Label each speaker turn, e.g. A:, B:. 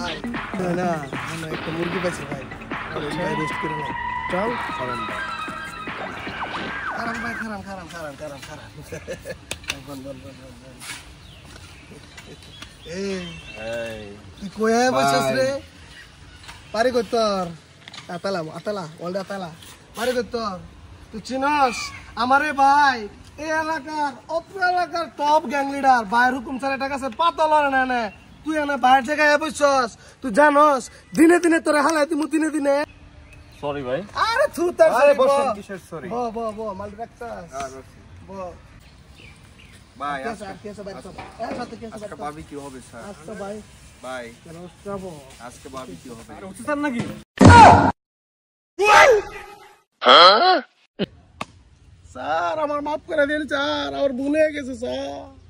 A: ভাই না আমরা একটা মুরগি পাইছি ভাই ভাই রেস্ট করে নাও চল খারাম ভাই খারাম বল এই তুই কই বসছিস রে পারি কই তোর আতালা ওল্ড আতালা পারি কই তোর তুই চিনস আমারে ভাই এই এলাকার অত্র এলাকার টপ গ্যাং লিডার ভাইয়ের হুকুম ছাড়া টাকা আছে পাতল না তুই এনে বাইরের জায়গায় বসছস তুই জানস দিনে দিনে তোরে হালাই দিমু দিনে
B: সরি ভাই
A: আরে তুই তার
B: আরে বসেন কিসের সরি
A: মাল রাখছস
B: ভাই
A: কেসে বাইরে সব
B: আজকে বারবিকিউ হবে স্যার
A: আচ্ছা ভাই
B: কেন যাব আজকে বারবিকিউ হবে আরে উঠছেন নাকি
A: স্যার আমার মাফ করে দিন স্যার আমার ভুলে গেছে স্যার